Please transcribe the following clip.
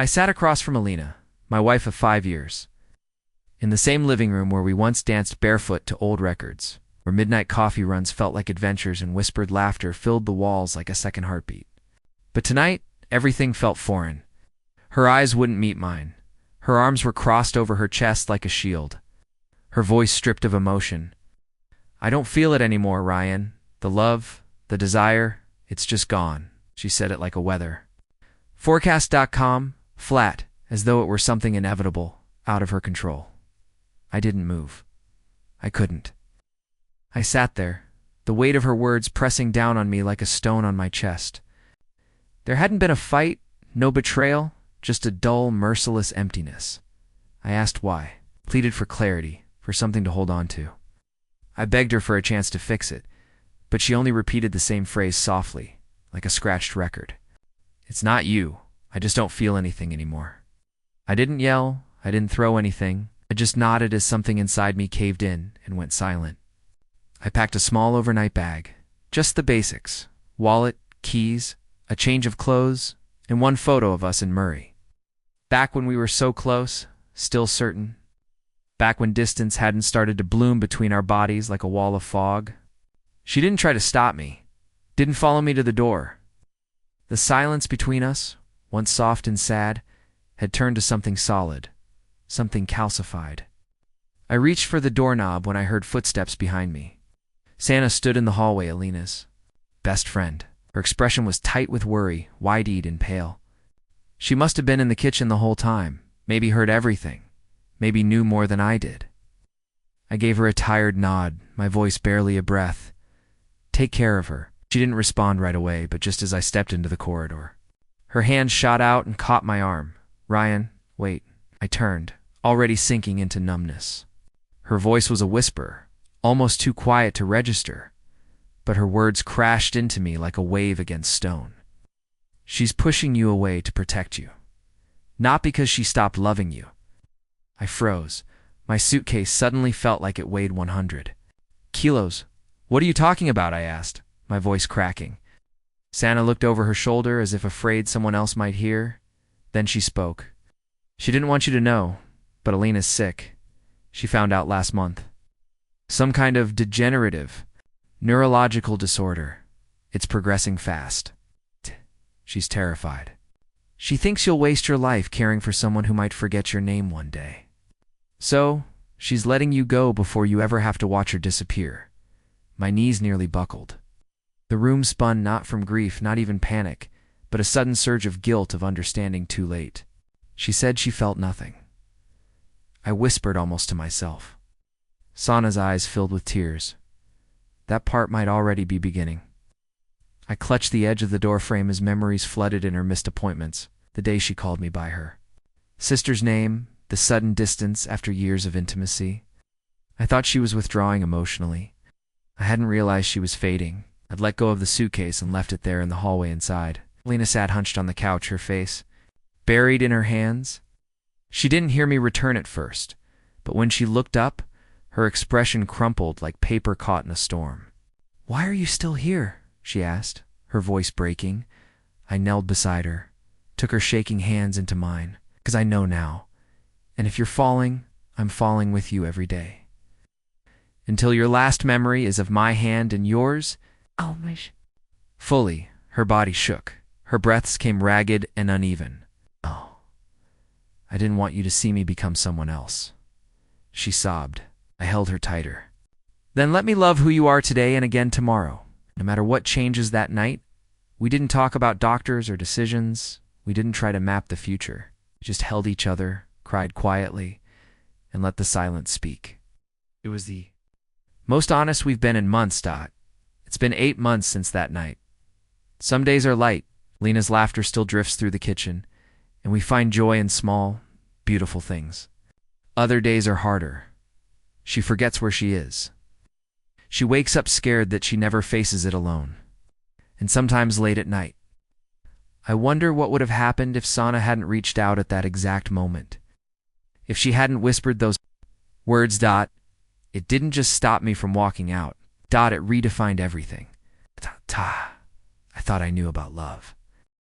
I sat across from Alina, my wife of 5 years, in the same living room where we once danced barefoot to old records, where midnight coffee runs felt like adventures and whispered laughter filled the walls like a second heartbeat. But tonight, everything felt foreign. Her eyes wouldn't meet mine. Her arms were crossed over her chest like a shield. Her voice stripped of emotion. "I don't feel it anymore, Ryan. The love, the desire, it's just gone." She said it like a weather forecast.com, flat, as though it were something inevitable, out of her control. I didn't move. I couldn't. I sat there, the weight of her words pressing down on me like a stone on my chest. There hadn't been a fight, no betrayal, just a dull, merciless emptiness. I asked why, pleaded for clarity, for something to hold on to. I begged her for a chance to fix it, but she only repeated the same phrase softly, like a scratched record. "It's not you. I just don't feel anything anymore." I didn't yell. I didn't throw anything. I just nodded as something inside me caved in and went silent. I packed a small overnight bag, just the basics: wallet, keys, a change of clothes, and one photo of us in Murray. Back when we were so close, still certain. Back when distance hadn't started to bloom between our bodies like a wall of fog. She didn't try to stop me, didn't follow me to the door. The silence between us, once soft and sad, had turned to something solid, something calcified. I reached for the doorknob when I heard footsteps behind me. Santa stood in the hallway, Alina's best friend. Her expression was tight with worry, wide-eyed and pale. She must have been in the kitchen the whole time, maybe heard everything, maybe knew more than I did. I gave her a tired nod, my voice barely a breath. "Take care of her." She didn't respond right away, but just as I stepped into the corridor, her hand shot out and caught my arm. "Ryan, wait." I turned, already sinking into numbness. Her voice was a whisper, almost too quiet to register, but her words crashed into me like a wave against stone. "She's pushing you away to protect you, not because she stopped loving you." I froze. My suitcase suddenly felt like it weighed 100 kilos. "What are you talking about?" I asked, my voice cracking. Santa looked over her shoulder as if afraid someone else might hear. Then she spoke. "She didn't want you to know, but Alina's sick. She found out last month. Some kind of degenerative, neurological disorder. It's progressing fast. She's terrified. She thinks you'll waste your life caring for someone who might forget your name one day. So, she's letting you go before you ever have to watch her disappear." My knees nearly buckled. The room spun not from grief, not even panic, but a sudden surge of guilt of understanding too late. She said she felt nothing. I whispered almost to myself. Sana's eyes filled with tears. That part might already be beginning. I clutched the edge of the doorframe as memories flooded in her missed appointments, the day she called me by her sister's name, the sudden distance after years of intimacy. I thought she was withdrawing emotionally. I hadn't realized she was fading. I'd let go of the suitcase and left it there in the hallway inside. Alina sat hunched on the couch, her face buried in her hands. She didn't hear me return at first, but when she looked up, her expression crumpled like paper caught in a storm. "Why are you still here?" she asked, her voice breaking. I knelt beside her, took her shaking hands into mine. "'Cause I know now. And if you're falling, I'm falling with you every day. Until your last memory is of my hand and yours, I'll wish." Fully, her body shook. Her breaths came ragged and uneven. "Oh, I didn't want you to see me become someone else." She sobbed. I held her tighter. "Then let me love who you are today and again tomorrow. No matter what changes that night." We didn't talk about doctors or decisions. We didn't try to map the future. We just held each other, cried quietly, and let the silence speak. It was the most honest we've been in months, Dot. It's been 8 months since that night. Some days are light. Lena's laughter still drifts through the kitchen, and we find joy in small, beautiful things. Other days are harder. She forgets where she is. She wakes up scared that she never faces it alone. And sometimes late at night. I wonder what would have happened if Sana hadn't reached out at that exact moment. If she hadn't whispered those words, Dot. It didn't just stop me from walking out. Dot, it redefined everything. I thought I knew about love.